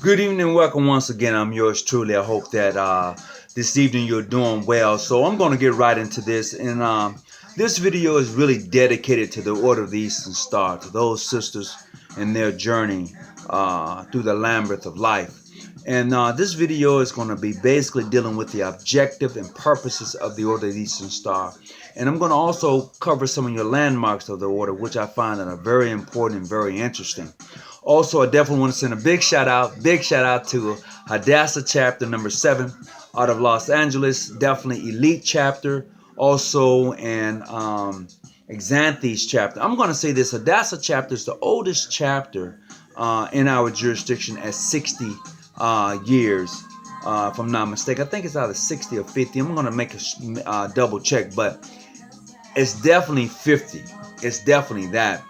Good evening and welcome once again. I'm yours truly. I hope that this evening you're doing well. So I'm going to get right into this. And this video is really dedicated to the Order of the Eastern Star, to those sisters in their journey through the labyrinth of life. And this video is going to be basically dealing with the objective and purposes of the Order of the Eastern Star. And I'm going to also cover some of your landmarks of the Order, which I find that are very important and very interesting. Also, I definitely want to send a big shout out to Hadassah chapter number 7 out of Los Angeles, definitely elite chapter. Also, and Xanthes chapter. I'm going to say this: Hadassah chapter is the oldest chapter in our jurisdiction at 60 years, if I'm not mistaken. I think it's either 60 or 50. I'm going to make a double check, but it's definitely 50. It's definitely that.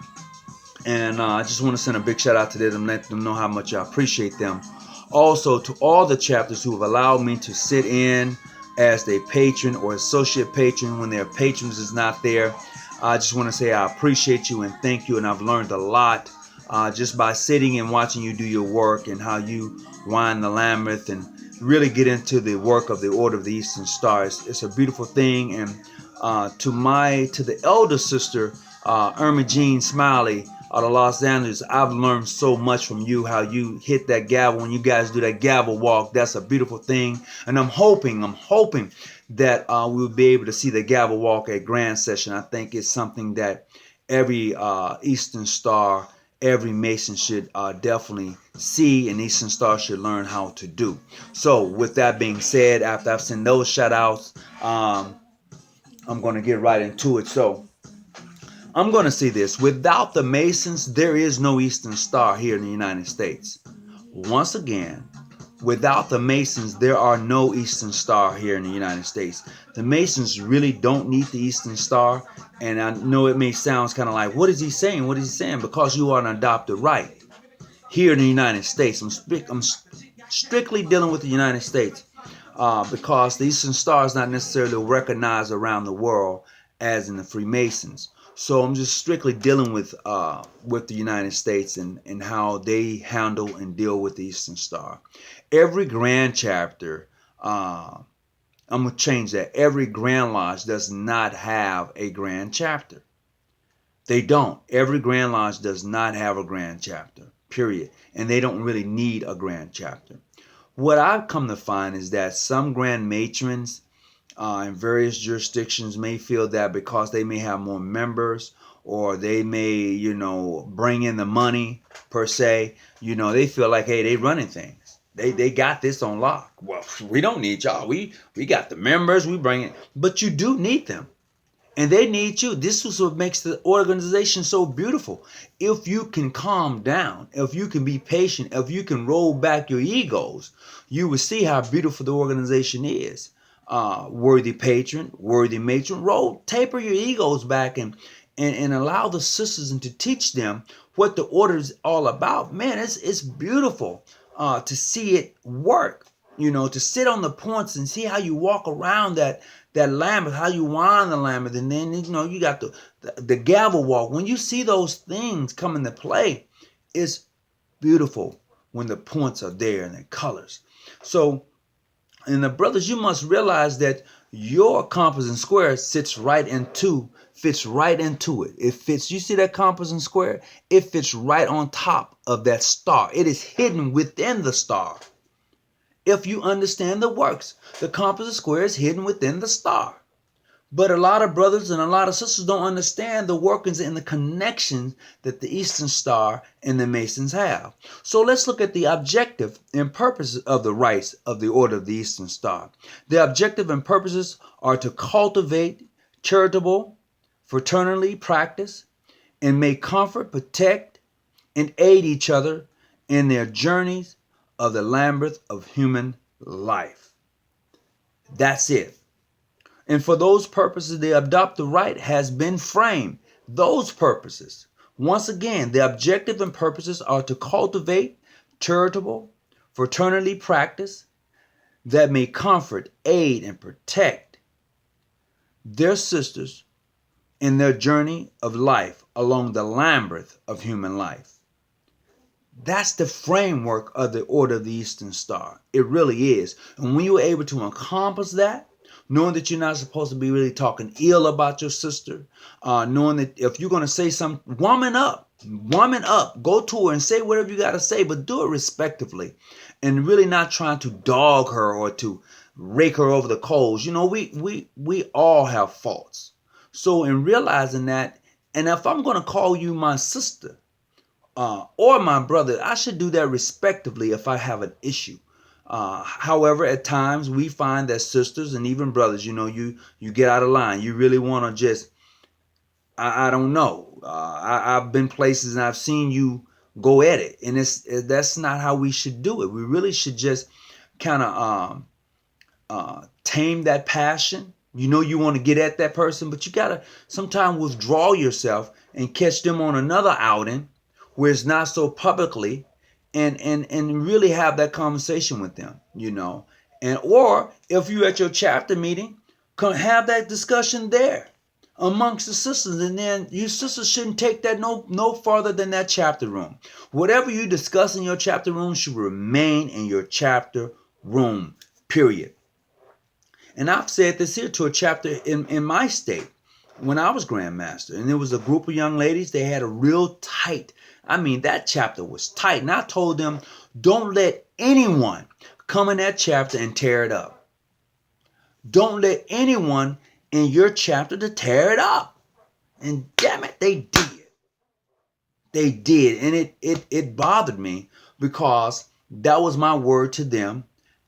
And I just want to send a big shout out to them and let them know how much I appreciate them. Also, to all the chapters who have allowed me to sit in as their patron or associate patron when their patrons is not there, I just want to say I appreciate you and thank you. And I've learned a lot just by sitting and watching you do your work and how you wind the labyrinth and really get into the work of the Order of the Eastern Star. It's a beautiful thing. And to the elder sister, Irma Jean Smiley, out of Los Angeles, I've learned so much from you, how you hit that gavel when you guys do that gavel walk. That's a beautiful thing. And I'm hoping that we'll be able to see the gavel walk at Grand Session. I think it's something that every Eastern Star, every Mason should definitely see, and Eastern Star should learn how to do. So with that being said, after I've sent those shout outs, I'm going to get right into it. So I'm going to say this: without the Masons, there is no Eastern Star here in the United States. Once again, without the Masons, there are no Eastern Star here in the United States. The Masons really don't need the Eastern Star. And I know it may sound kind of like, what is he saying? What is he saying? Because you are an adopted right here in the United States. I'm strictly dealing with the United States because the Eastern Star is not necessarily recognized around the world as in the Freemasons. So I'm just strictly dealing with the United States and how they handle and deal with the Eastern Star. Every Grand Chapter, I'm going to change that. Every Grand Lodge does not have a Grand Chapter. They don't. Every Grand Lodge does not have a Grand Chapter, period. And they don't really need a Grand Chapter. What I've come to find is that some Grand Matrons in various jurisdictions may feel that because they may have more members or they may, bring in the money per se, they feel like, hey, they running things. They got this on lock. Well, we don't need y'all. We got the members, we bring it. But you do need them. And they need you. This is what makes the organization so beautiful. If you can calm down, if you can be patient, if you can roll back your egos, you will see how beautiful the organization is. Worthy patron, worthy matron, taper your egos back and allow the sisters and to teach them what the order is all about. Man, it's beautiful to see it work. To sit on the points and see how you walk around that labyrinth, how you wind the labyrinth, and then you got the gavel walk. When you see those things come into play, it's beautiful when the points are there and the colors. So, and the brothers, you must realize that your compass and square fits right into it. It fits. You see that compass and square? It fits right on top of that star. It is hidden within the star. If you understand the works, the compass and square is hidden within the star. But a lot of brothers and a lot of sisters don't understand the workings and the connections that the Eastern Star and the Masons have. So let's look at the objective and purposes of the rites of the Order of the Eastern Star. The objective and purposes are to cultivate charitable, fraternally practice, and may comfort, protect, and aid each other in their journeys of the labyrinth of human life. That's it. And for those purposes, the adopted right has been framed. Those purposes, once again, the objective and purposes are to cultivate charitable, fraternally practice that may comfort, aid, and protect their sisters in their journey of life along the labyrinth of human life. That's the framework of the Order of the Eastern Star. It really is. And when you're able to accomplish that, knowing that you're not supposed to be really talking ill about your sister, knowing that if you're going to say something, woman up, go to her and say whatever you got to say, but do it respectively, and really not trying to dog her or to rake her over the coals. You know, we all have faults. So in realizing that, and if I'm going to call you my sister, or my brother, I should do that respectively if I have an issue. However, at times we find that sisters and even brothers, you know, you get out of line. You really want to just, I don't know. I've been places and I've seen you go at it, and that's not how we should do it. We really should just kind of tame that passion. You know, you want to get at that person, but you gotta sometimes withdraw yourself and catch them on another outing where it's not so publicly, and really have that conversation with them, you know. And or if you're at your chapter meeting, come have that discussion there amongst the sisters, and then you sisters shouldn't take that no farther than that chapter room. Whatever you discuss in your chapter room should remain in your chapter room, period. And I've said this here to a chapter in my state when I was Grand Master, and there was a group of young ladies. They had a real tight, I mean, that chapter was tight. And I told them, don't let anyone come in that chapter and tear it up. Don't let anyone in your chapter to tear it up. And damn it, they did. They did. And it bothered me, because that was my word to them,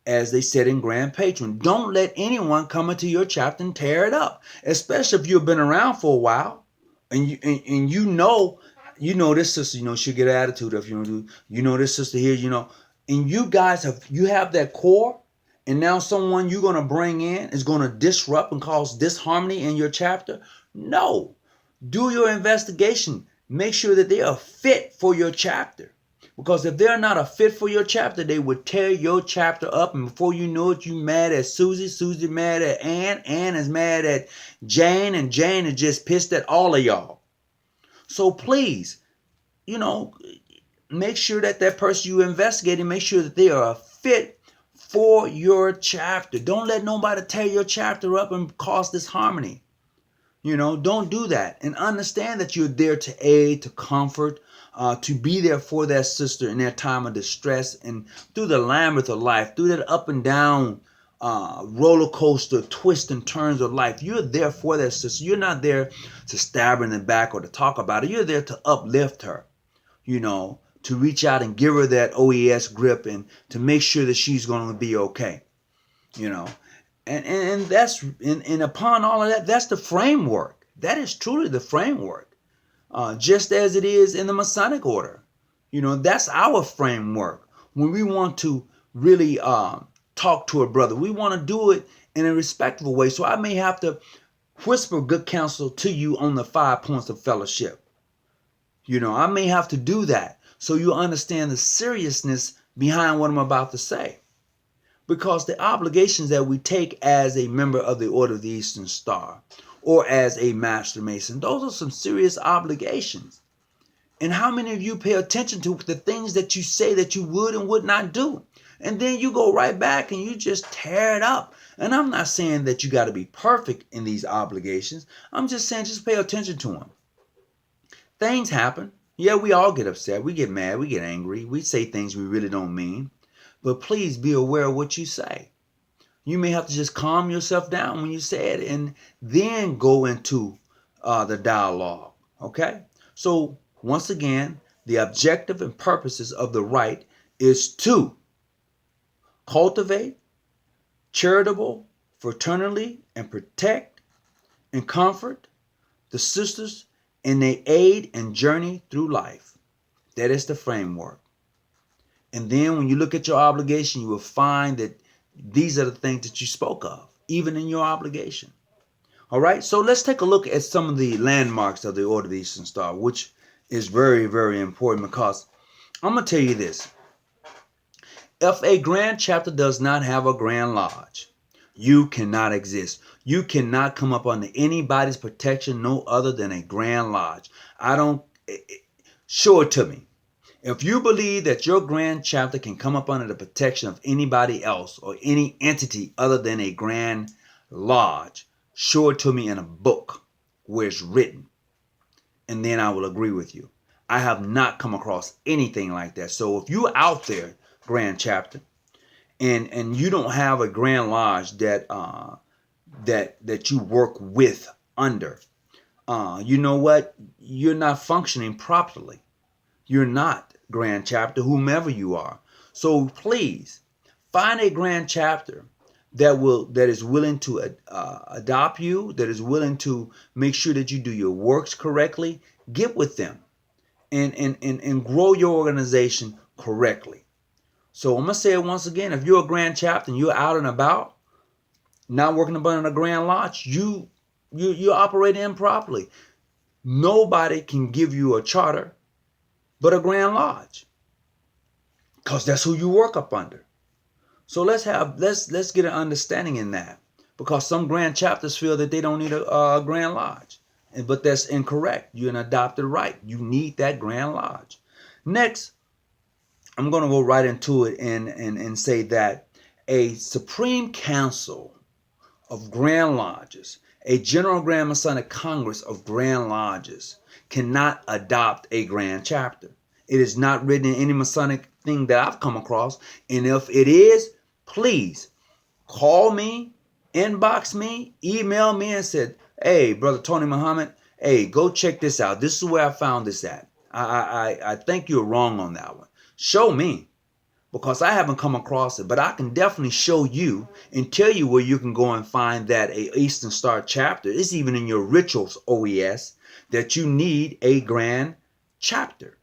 as they said in Grand Patron. Don't let anyone come into your chapter and tear it up, especially if you've been around for a while, and you know this sister, you know, she'll get an attitude if you know this sister here, you know, and you guys have that core, and now someone you're going to bring in is going to disrupt and cause disharmony in your chapter. No, do your investigation. Make sure that they are fit for your chapter. Because if they're not a fit for your chapter, they would tear your chapter up. And before you know it, you mad at Susie. Susie mad at Ann. Ann is mad at Jane. And Jane is just pissed at all of y'all. So please, you know, make sure that that person you investigate, and make sure that they are a fit for your chapter. Don't let nobody tear your chapter up and cause disharmony. You know, don't do that. And understand that you're there to aid, to comfort, to be there for that sister in their time of distress, and through the labyrinth of life, through that up and down roller coaster twists and turns of life. You're there for that sister. You're not there to stab her in the back or to talk about it. You're there to uplift her, you know, to reach out and give her that OES grip, and to make sure that she's going to be okay, you know. And that's, and upon all of that, that's the framework. That is truly the framework. Just as it is in the Masonic order. You know, that's our framework. When we want to really talk to a brother, we want to do it in a respectful way. So I may have to whisper good counsel to you on the 5 points of fellowship. You know, I may have to do that so you understand the seriousness behind what I'm about to say. Because the obligations that we take as a member of the Order of the Eastern Star, or as a Master Mason, those are some serious obligations. And how many of you pay attention to the things that you say that you would and would not do? And then you go right back and you just tear it up. And I'm not saying that you got to be perfect in these obligations. I'm just saying just pay attention to them. Things happen. Yeah, we all get upset. We get mad. We get angry. We say things we really don't mean. But please be aware of what you say. You may have to just calm yourself down when you say it, and then go into the dialogue. Okay? So once again, the objective and purposes of the rite is to cultivate, charitable, fraternally, and protect and comfort the sisters in their aid and journey through life. That is the framework. And then when you look at your obligation, you will find that these are the things that you spoke of, even in your obligation. All right, so let's take a look at some of the landmarks of the Order of the Eastern Star, which is very, very important, because I'm going to tell you this. If a grand chapter does not have a grand lodge, you cannot exist. You cannot come up under anybody's protection no other than a grand lodge. Show it to me. If you believe that your grand chapter can come up under the protection of anybody else or any entity other than a grand lodge, show it to me in a book where it's written, and then I will agree with you. I have not come across anything like that. So if you're out there, grand chapter, and you don't have a grand lodge that that you work with under, you know what? You're not functioning properly. You're not, grand chapter, whomever you are. So please find a grand chapter that is willing to adopt you, that is willing to make sure that you do your works correctly. Get with them and grow your organization correctly. So I'm gonna say it once again: if you're a grand chapter and you're out and about, not working under a grand lodge, you're operating improperly. Nobody can give you a charter but a grand lodge, because that's who you work up under. So let's get an understanding in that, because some grand chapters feel that they don't need a grand lodge, but that's incorrect. You're an adopted right. You need that grand lodge. Next, I'm going to go right into it and say that a Supreme Council of Grand Lodges, a General Grand Masonic Congress of Grand Lodges, cannot adopt a grand chapter. It is not written in any Masonic thing that I've come across. And if it is, please call me, inbox me, email me and said, hey, Brother Tony Muhammad, hey, go check this out. This is where I found this at. I think you're wrong on that one. Show me, because I haven't come across it, but I can definitely show you and tell you where you can go and find that a Eastern Star chapter. It's even in your rituals OES that you need a grand chapter.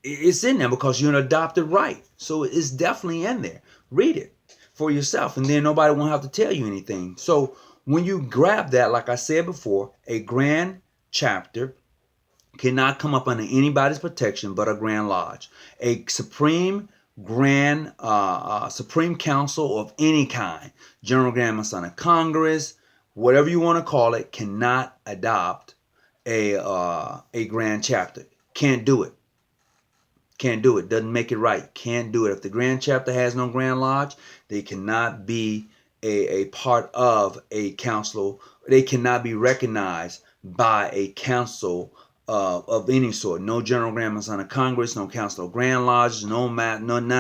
It's in there because you're an adopted right. So it's definitely in there. Read it for yourself, and then nobody won't have to tell you anything. So when you grab that, like I said before, a grand chapter cannot come up under anybody's protection but a grand lodge. A supreme council of any kind, General Grand Masonic Congress, whatever you want to call it, cannot adopt a grand chapter. Can't do it. Can't do it. Doesn't make it right. Can't do it. If the grand chapter has no grand lodge, they cannot be a part of a council. They cannot be recognized by a council of any sort. No General Grand Masonic Congress, no Council of Grand Lodges, none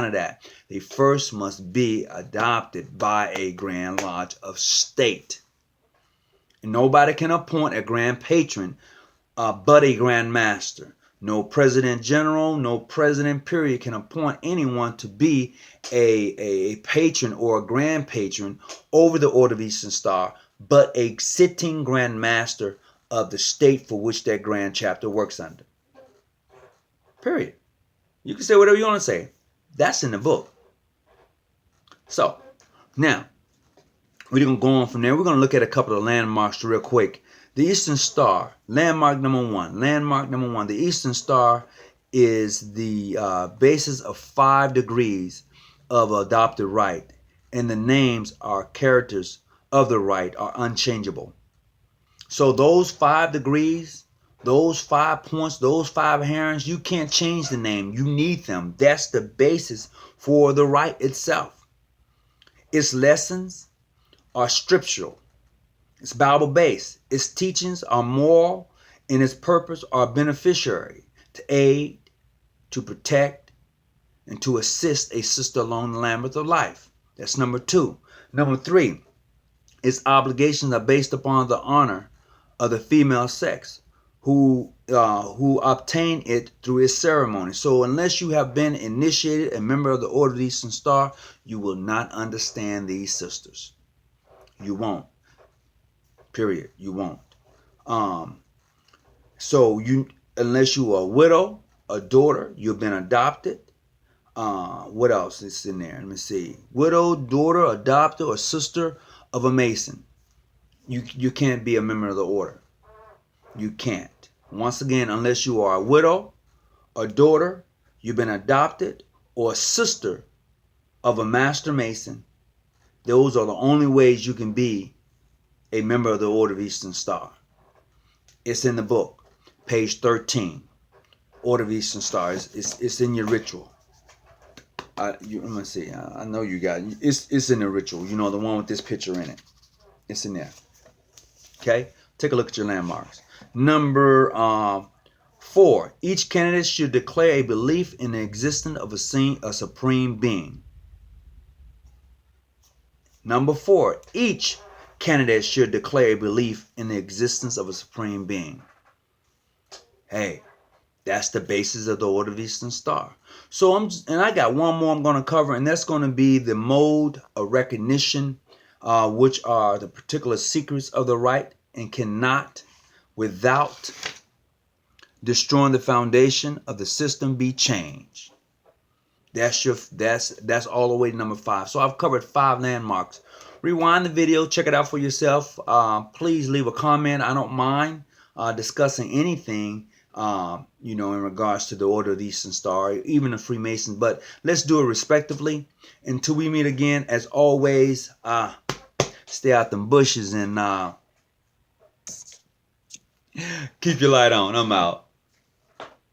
of that. They first must be adopted by a Grand Lodge of state. And nobody can appoint a Grand Patron but a Grand Master. No President General, no President period can appoint anyone to be a patron or a Grand Patron over the Order of Eastern Star, but a sitting Grand Master of the state for which that grand chapter works under. Period. You can say whatever you want to say. That's in the book. So, now, we're going to go on from there. We're going to look at a couple of landmarks real quick. The Eastern Star, landmark number one. Landmark number one. The Eastern Star is the basis of 5 degrees of adopted right. And the names are characters of the right are unchangeable. So those 5 degrees, those 5 points, those 5 herons, you can't change the name. You need them. That's the basis for the right itself. Its lessons are scriptural. It's Bible-based. Its teachings are moral, and its purpose are beneficiary to aid, to protect, and to assist a sister along the labyrinth of life. That's number 2. Number 3, its obligations are based upon the honor of the female sex who obtain it through its ceremony. So unless you have been initiated a member of the Order of the Eastern Star, you will not understand these sisters. You won't. Period. You won't. So unless you are a widow, a daughter, you've been adopted. What else is in there? Let me see. Widow, daughter, adopted, or sister of a Mason. You can't be a member of the order. You can't. Once again, unless you are a widow, a daughter, you've been adopted, or a sister of a Master Mason, those are the only ways you can be a member of the Order of Eastern Star. It's in the book, page 13. Order of Eastern Star. It's in your ritual. Let me see. I know you got it. It's in the ritual. You know, the one with this picture in it. It's in there. Okay? Take a look at your landmarks. Number 4. Each candidate should declare a belief in the existence of a supreme being. Number 4. Each candidate should declare a belief in the existence of a supreme being. Hey, that's the basis of the Order of Eastern Star. So I got one more I'm going to cover, and that's going to be the mode of recognition, which are the particular secrets of the right and cannot, without destroying the foundation of the system, be changed. That's all the way to number 5. So I've covered 5 landmarks. Rewind the video, check it out for yourself. Please leave a comment. I don't mind discussing anything, in regards to the Order of the Eastern Star, even the Freemasons. But let's do it respectively. Until we meet again, as always, stay out them bushes and keep your light on. I'm out.